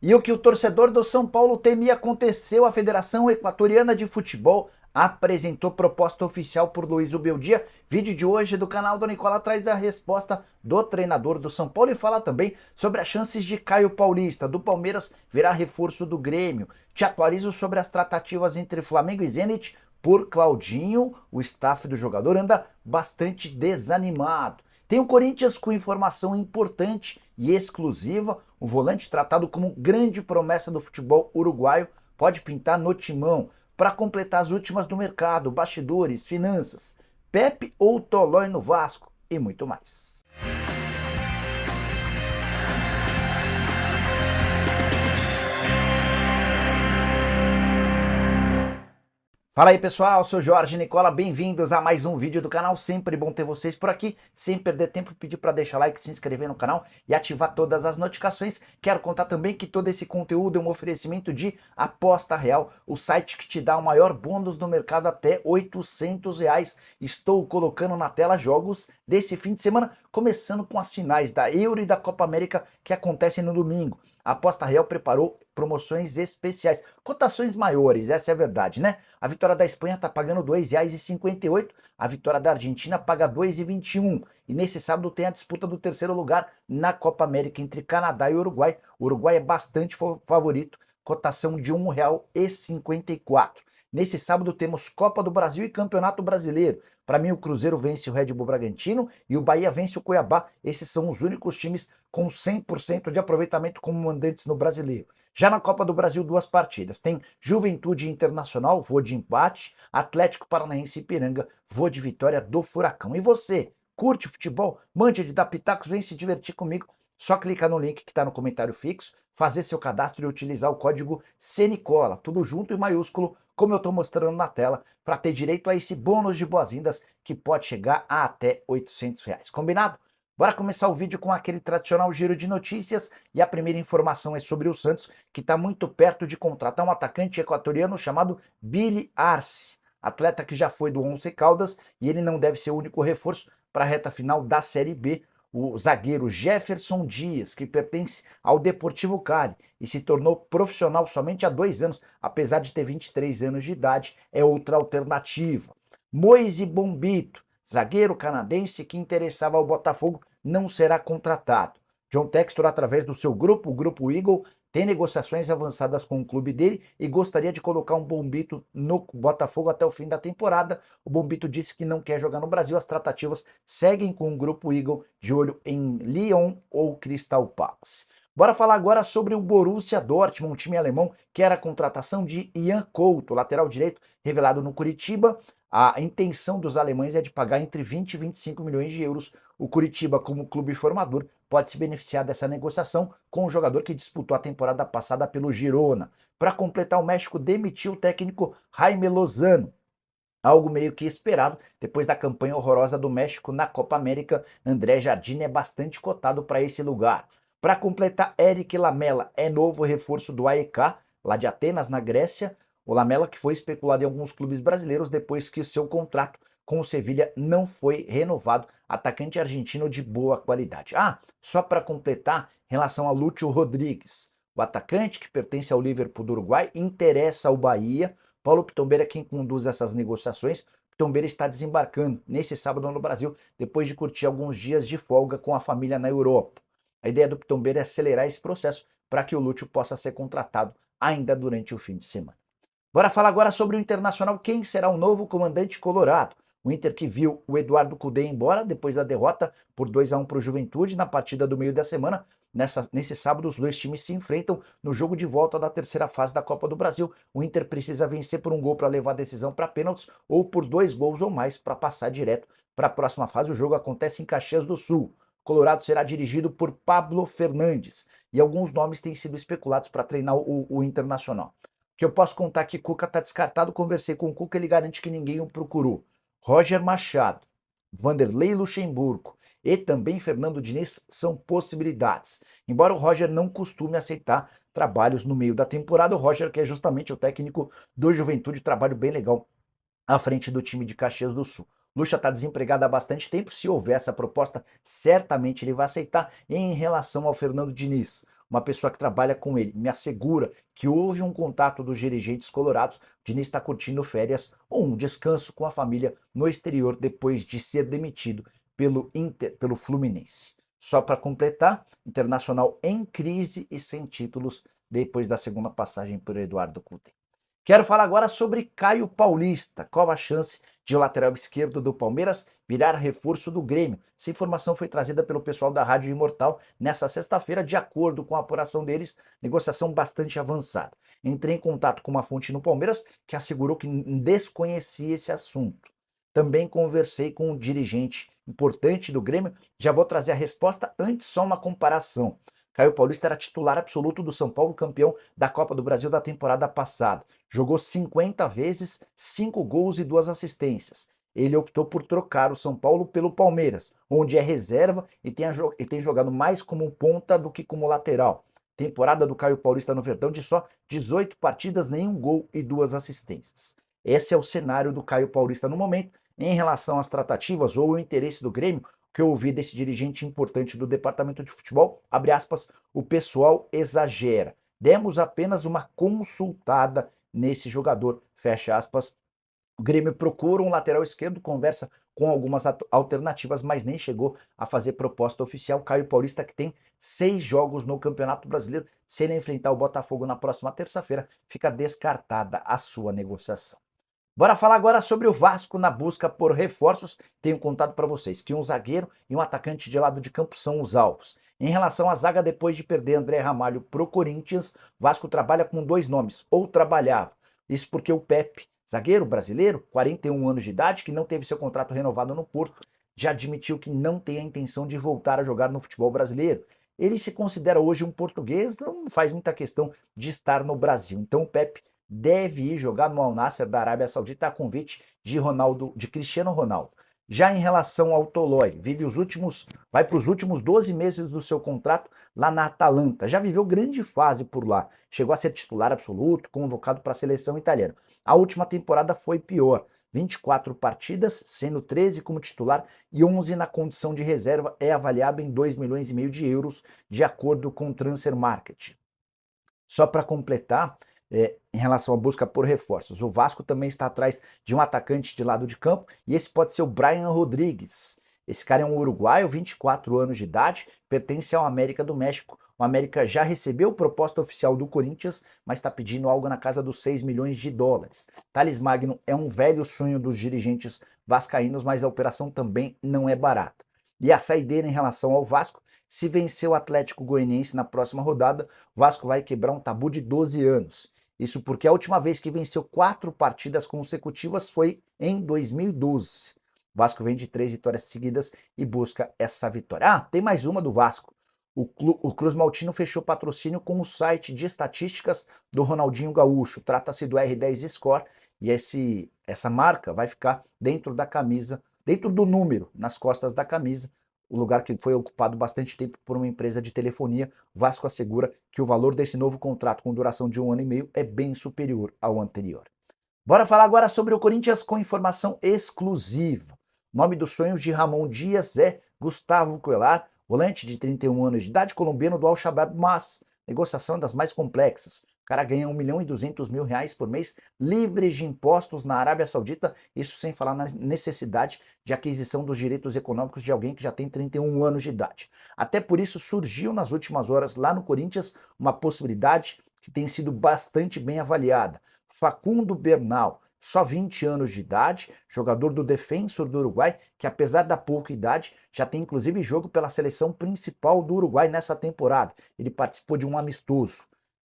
E o que o torcedor do São Paulo temia aconteceu. A Federação Equatoriana de Futebol apresentou proposta oficial por Luiz Ubeldia. Vídeo de hoje do canal do Nicola traz a resposta do treinador do São Paulo e fala também sobre as chances de Caio Paulista, do Palmeiras, virar reforço do Grêmio. Te atualizo sobre as tratativas entre Flamengo e Zenit por Claudinho. O staff do jogador anda bastante desanimado. Tem o Corinthians com informação importante e exclusiva. O volante tratado como grande promessa do futebol uruguaio pode pintar no timão. Para completar as últimas do mercado, bastidores, finanças, Pepe ou Tolói no Vasco e muito mais. Fala aí pessoal, eu sou Jorge Nicola, bem-vindos a mais um vídeo do canal, sempre bom ter vocês por aqui, sem perder tempo, pedir para deixar like, se inscrever no canal e ativar todas as notificações. Quero contar também que todo esse conteúdo é um oferecimento de Aposta Real, o site que te dá o maior bônus do mercado até R$ 800. Estou colocando na tela jogos desse fim de semana, começando com as finais da Euro e da Copa América que acontecem no domingo. A Aposta Real preparou promoções especiais, cotações maiores, essa é a verdade, né? A vitória da Espanha está pagando R$ 2,58, a vitória da Argentina paga R$ 2,21. E nesse sábado tem a disputa do terceiro lugar na Copa América entre Canadá e Uruguai. O Uruguai é bastante favorito, cotação de R$ 1,54. Nesse sábado temos Copa do Brasil e Campeonato Brasileiro. Para mim o Cruzeiro vence o Red Bull Bragantino e o Bahia vence o Cuiabá. Esses são os únicos times com 100% de aproveitamento como mandantes no Brasileiro. Já na Copa do Brasil, duas partidas. Tem Juventude Internacional, vou de empate. Atlético Paranaense e Ipiranga, vou de vitória do Furacão. E você, curte futebol? Mande de dar pitacos, vem se divertir comigo. Só clicar no link que está no comentário fixo, fazer seu cadastro e utilizar o código CNICOLA, tudo junto e maiúsculo, como eu estou mostrando na tela, para ter direito a esse bônus de boas-vindas que pode chegar a até R$ 800. Combinado? Bora começar o vídeo com aquele tradicional giro de notícias e a primeira informação é sobre o Santos, que está muito perto de contratar um atacante equatoriano chamado Billy Arce, atleta que já foi do Once Caldas e ele não deve ser o único reforço para a reta final da Série B. O zagueiro Jefferson Dias, que pertence ao Deportivo Cali e se tornou profissional somente há 2 anos, apesar de ter 23 anos de idade, é outra alternativa. Moise Bombito, zagueiro canadense que interessava ao Botafogo, não será contratado. John Textor, através do seu grupo, o Grupo Eagle, tem negociações avançadas com o clube dele e gostaria de colocar um Bombito no Botafogo até o fim da temporada. O Bombito disse que não quer jogar no Brasil. As tratativas seguem com o Grupo Eagle de olho em Lyon ou Crystal Palace. Bora falar agora sobre o Borussia Dortmund, um time alemão que era a contratação de Ian Couto, lateral direito, revelado no Curitiba. A intenção dos alemães é de pagar entre 20 e 25 milhões de euros. O Curitiba, como clube formador, pode se beneficiar dessa negociação com o jogador que disputou a temporada passada pelo Girona. Para completar, o México demitiu o técnico Jaime Lozano. Algo meio que esperado, depois da campanha horrorosa do México na Copa América, André Jardine é bastante cotado para esse lugar. Para completar, Eric Lamela é novo reforço do AEK, lá de Atenas, na Grécia. O Lamela que foi especulado em alguns clubes brasileiros depois que o seu contrato com o Sevilha não foi renovado, atacante argentino de boa qualidade. Só para completar, em relação a Lúcio Rodrigues, o atacante que pertence ao Liverpool do Uruguai interessa ao Bahia. Paulo Pitombeira é quem conduz essas negociações. Pitombeira está desembarcando nesse sábado no Brasil, depois de curtir alguns dias de folga com a família na Europa. A ideia do Pitombeira é acelerar esse processo para que o Lúcio possa ser contratado ainda durante o fim de semana. Bora falar agora sobre o Internacional, quem será o novo comandante colorado. O Inter que viu o Eduardo Cudê embora depois da derrota por 2-1 para o Juventude na partida do meio da semana. Nesse sábado os dois times se enfrentam no jogo de volta da terceira fase da Copa do Brasil. O Inter precisa vencer por 1 gol para levar a decisão para pênaltis ou por 2 gols ou mais para passar direto para a próxima fase. O jogo acontece em Caxias do Sul. Colorado será dirigido por Pablo Fernandes e alguns nomes têm sido especulados para treinar o Internacional. Que eu posso contar que Cuca está descartado, conversei com o Cuca, ele garante que ninguém o procurou. Roger Machado, Vanderlei Luxemburgo e também Fernando Diniz são possibilidades. Embora o Roger não costume aceitar trabalhos no meio da temporada, o Roger, que é justamente o técnico do Juventude, trabalho bem legal à frente do time de Caxias do Sul. Lucha está desempregado há bastante tempo, se houver essa proposta, certamente ele vai aceitar. Em relação ao Fernando Diniz, uma pessoa que trabalha com ele, me assegura que houve um contato dos dirigentes colorados, o Diniz está curtindo férias ou um descanso com a família no exterior depois de ser demitido pelo Fluminense. Só para completar, Internacional em crise e sem títulos depois da segunda passagem por Eduardo Cudê. Quero falar agora sobre Caio Paulista. Qual a chance de o lateral esquerdo do Palmeiras virar reforço do Grêmio? Essa informação foi trazida pelo pessoal da Rádio Imortal nessa sexta-feira, de acordo com a apuração deles, negociação bastante avançada. Entrei em contato com uma fonte no Palmeiras que assegurou que desconhecia esse assunto. Também conversei com um dirigente importante do Grêmio, já vou trazer a resposta, antes só uma comparação. Caio Paulista era titular absoluto do São Paulo, campeão da Copa do Brasil da temporada passada. Jogou 50 vezes, 5 gols e 2 assistências. Ele optou por trocar o São Paulo pelo Palmeiras, onde é reserva e tem jogado mais como ponta do que como lateral. Temporada do Caio Paulista no Verdão de só 18 partidas, nenhum gol e 2 assistências. Esse é o cenário do Caio Paulista no momento. Em relação às tratativas ou o interesse do Grêmio, que eu ouvi desse dirigente importante do departamento de futebol, abre aspas, o pessoal exagera. Demos apenas uma consultada nesse jogador, fecha aspas. O Grêmio procura um lateral esquerdo, conversa com algumas alternativas, mas nem chegou a fazer proposta oficial. Caio Paulista, que tem 6 jogos no Campeonato Brasileiro, se ele enfrentar o Botafogo na próxima terça-feira, fica descartada a sua negociação. Bora falar agora sobre o Vasco na busca por reforços. Tenho contado para vocês que um zagueiro e um atacante de lado de campo são os alvos. Em relação à zaga, depois de perder André Ramalho pro Corinthians, Vasco trabalha com 2 nomes, ou trabalhava. Isso porque o Pepe, zagueiro brasileiro, 41 anos de idade, que não teve seu contrato renovado no Porto, já admitiu que não tem a intenção de voltar a jogar no futebol brasileiro. Ele se considera hoje um português, não faz muita questão de estar no Brasil. Então o Pepe deve ir jogar no Al Nassr da Arábia Saudita a convite de Cristiano Ronaldo. Já em relação ao Tolói, vai para os últimos 12 meses do seu contrato lá na Atalanta. Já viveu grande fase por lá. Chegou a ser titular absoluto, convocado para a seleção italiana. A última temporada foi pior. 24 partidas, sendo 13 como titular e 11 na condição de reserva, é avaliado em 2,5 milhões de euros, de acordo com o Transfer Market. Só para completar, em relação à busca por reforços, o Vasco também está atrás de um atacante de lado de campo e esse pode ser o Brian Rodrigues. Esse cara é um uruguaio, 24 anos de idade, pertence ao América do México. O América já recebeu proposta oficial do Corinthians, mas está pedindo algo na casa dos 6 milhões de dólares. Thales Magno é um velho sonho dos dirigentes vascaínos, mas a operação também não é barata. E a saideira em relação ao Vasco: se vencer o Atlético Goianiense na próxima rodada, o Vasco vai quebrar um tabu de 12 anos. Isso porque a última vez que venceu 4 partidas consecutivas foi em 2012. O Vasco vem de 3 vitórias seguidas e busca essa vitória. Ah, tem mais uma do Vasco. O Cruz Maltino fechou patrocínio com o site de estatísticas do Ronaldinho Gaúcho. Trata-se do R10 Score e essa marca vai ficar dentro da camisa, dentro do número, nas costas da camisa, o lugar que foi ocupado bastante tempo por uma empresa de telefonia. Vasco assegura que o valor desse novo contrato com duração de 1 ano e meio é bem superior ao anterior. Bora falar agora sobre o Corinthians com informação exclusiva. O nome dos sonhos de Ramon Dias é Gustavo Coellar, volante de 31 anos de idade, colombiano do Al-Shabaab, mas negociação é das mais complexas. O cara ganha 1.200.000 reais por mês, livres de impostos na Arábia Saudita, isso sem falar na necessidade de aquisição dos direitos econômicos de alguém que já tem 31 anos de idade. Até por isso surgiu nas últimas horas lá no Corinthians uma possibilidade que tem sido bastante bem avaliada. Facundo Bernal, só 20 anos de idade, jogador do Defensor do Uruguai, que apesar da pouca idade, já tem inclusive jogo pela seleção principal do Uruguai nessa temporada. Ele participou de um amistoso.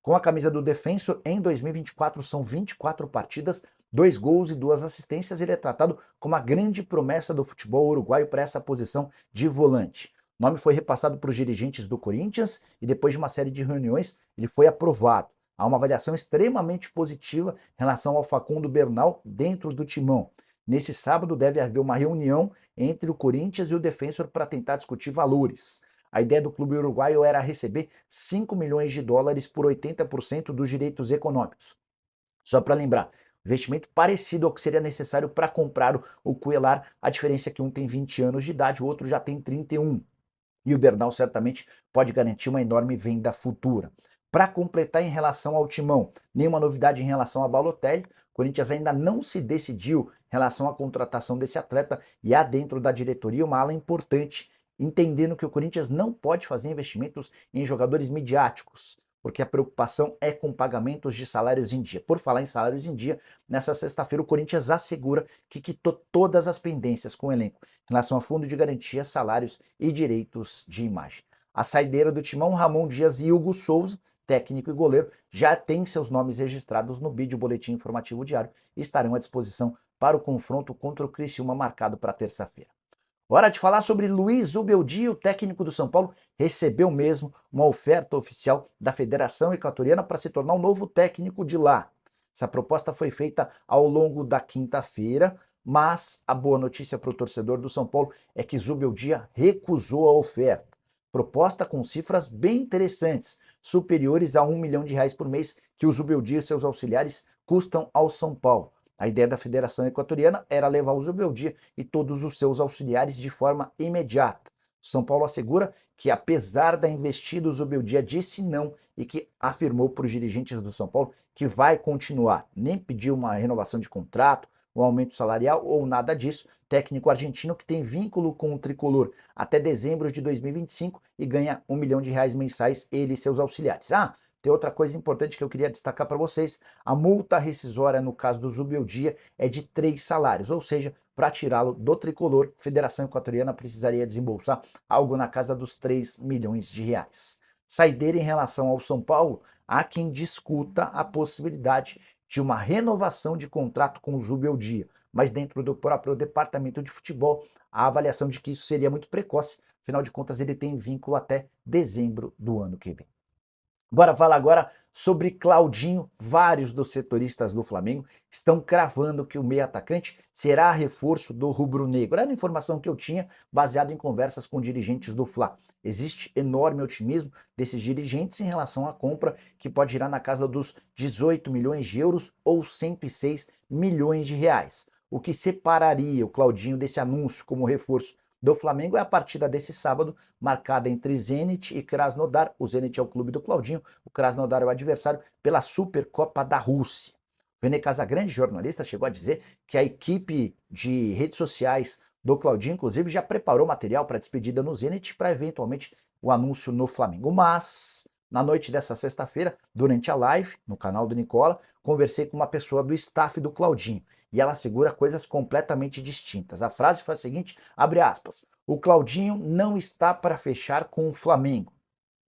Com a camisa do Defensor, em 2024 são 24 partidas, 2 gols e 2 assistências. Ele é tratado como a grande promessa do futebol uruguaio para essa posição de volante. O nome foi repassado para os dirigentes do Corinthians e depois de uma série de reuniões ele foi aprovado. Há uma avaliação extremamente positiva em relação ao Facundo Bernal dentro do timão. Nesse sábado deve haver uma reunião entre o Corinthians e o Defensor para tentar discutir valores. A ideia do clube uruguaio era receber 5 milhões de dólares por 80% dos direitos econômicos. Só para lembrar, investimento parecido ao que seria necessário para comprar o Cuellar, a diferença é que um tem 20 anos de idade, o outro já tem 31. e o Bernal certamente pode garantir uma enorme venda futura. Para completar em relação ao Timão, nenhuma novidade em relação a Balotelli. O Corinthians ainda não se decidiu em relação à contratação desse atleta e há dentro da diretoria uma ala importante, entendendo que o Corinthians não pode fazer investimentos em jogadores midiáticos, porque a preocupação é com pagamentos de salários em dia. Por falar em salários em dia, nessa sexta-feira o Corinthians assegura que quitou todas as pendências com o elenco em relação a fundo de garantia, salários e direitos de imagem. A saideira do Timão, Ramon Dias e Hugo Souza, técnico e goleiro, já têm seus nomes registrados no BID, o Boletim Informativo Diário, e estarão à disposição para o confronto contra o Criciúma marcado para terça-feira. Hora de falar sobre Luiz Zubeldia, o técnico do São Paulo, recebeu mesmo uma oferta oficial da Federação Equatoriana para se tornar o novo técnico de lá. Essa proposta foi feita ao longo da quinta-feira, mas a boa notícia para o torcedor do São Paulo é que Zubeldia recusou a oferta. Proposta com cifras bem interessantes, superiores a R$ 1 milhão por mês, que o Zubeldia e seus auxiliares custam ao São Paulo. A ideia da Federação Equatoriana era levar o Zubeldia e todos os seus auxiliares de forma imediata. O São Paulo assegura que, apesar da investida, o Zubeldia disse não e que afirmou para os dirigentes do São Paulo que vai continuar. Nem pediu uma renovação de contrato, um aumento salarial ou nada disso. Técnico argentino que tem vínculo com o tricolor até dezembro de 2025 e ganha R$ 1 milhão mensais, ele e seus auxiliares. Tem outra coisa importante que eu queria destacar para vocês. A multa rescisória no caso do Zubeldia é de 3 salários, ou seja, para tirá-lo do tricolor, a Federação Equatoriana precisaria desembolsar algo na casa dos 3 milhões de reais. Saideira em relação ao São Paulo, há quem discuta a possibilidade de uma renovação de contrato com o Zubeldia, mas dentro do próprio departamento de futebol, a avaliação de que isso seria muito precoce, afinal de contas ele tem vínculo até dezembro do ano que vem. Bora falar agora sobre Claudinho. Vários dos setoristas do Flamengo estão cravando que o meio atacante será reforço do rubro-negro. Era a informação que eu tinha baseado em conversas com dirigentes do Fla. Existe enorme otimismo desses dirigentes em relação à compra, que pode girar na casa dos 18 milhões de euros ou 106 milhões de reais. O que separaria o Claudinho desse anúncio como reforço do Flamengo é a partida desse sábado, marcada entre Zenit e Krasnodar. O Zenit é o clube do Claudinho, o Krasnodar é o adversário, pela Supercopa da Rússia. Vene Casagrande, jornalista, chegou a dizer que a equipe de redes sociais do Claudinho, inclusive, já preparou material para a despedida no Zenit, para eventualmente o anúncio no Flamengo. Mas, na noite dessa sexta-feira, durante a live, no canal do Nicola, conversei com uma pessoa do staff do Claudinho e ela assegura coisas completamente distintas. A frase foi a seguinte, abre aspas, o Claudinho não está para fechar com o Flamengo.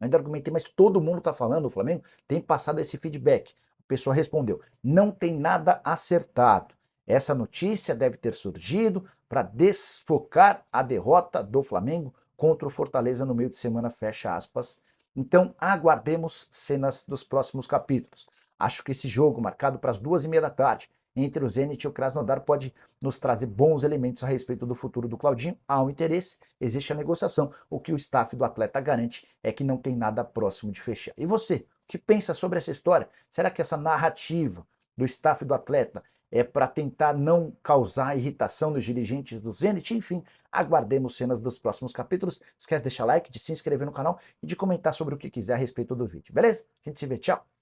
Eu ainda argumentei, mas todo mundo está falando, o Flamengo tem passado esse feedback. A pessoa respondeu, não tem nada acertado. Essa notícia deve ter surgido para desfocar a derrota do Flamengo contra o Fortaleza no meio de semana, fecha aspas. Então, aguardemos cenas dos próximos capítulos. Acho que esse jogo, marcado para as 2h30 da tarde, entre o Zenit e o Krasnodar, pode nos trazer bons elementos a respeito do futuro do Claudinho. Há um interesse, existe a negociação. O que o staff do atleta garante é que não tem nada próximo de fechar. E você, o que pensa sobre essa história? Será que essa narrativa do staff do atleta é para tentar não causar irritação nos dirigentes do Zenit? Enfim, aguardemos cenas dos próximos capítulos. Esquece de deixar like, de se inscrever no canal e de comentar sobre o que quiser a respeito do vídeo, beleza? A gente se vê, tchau!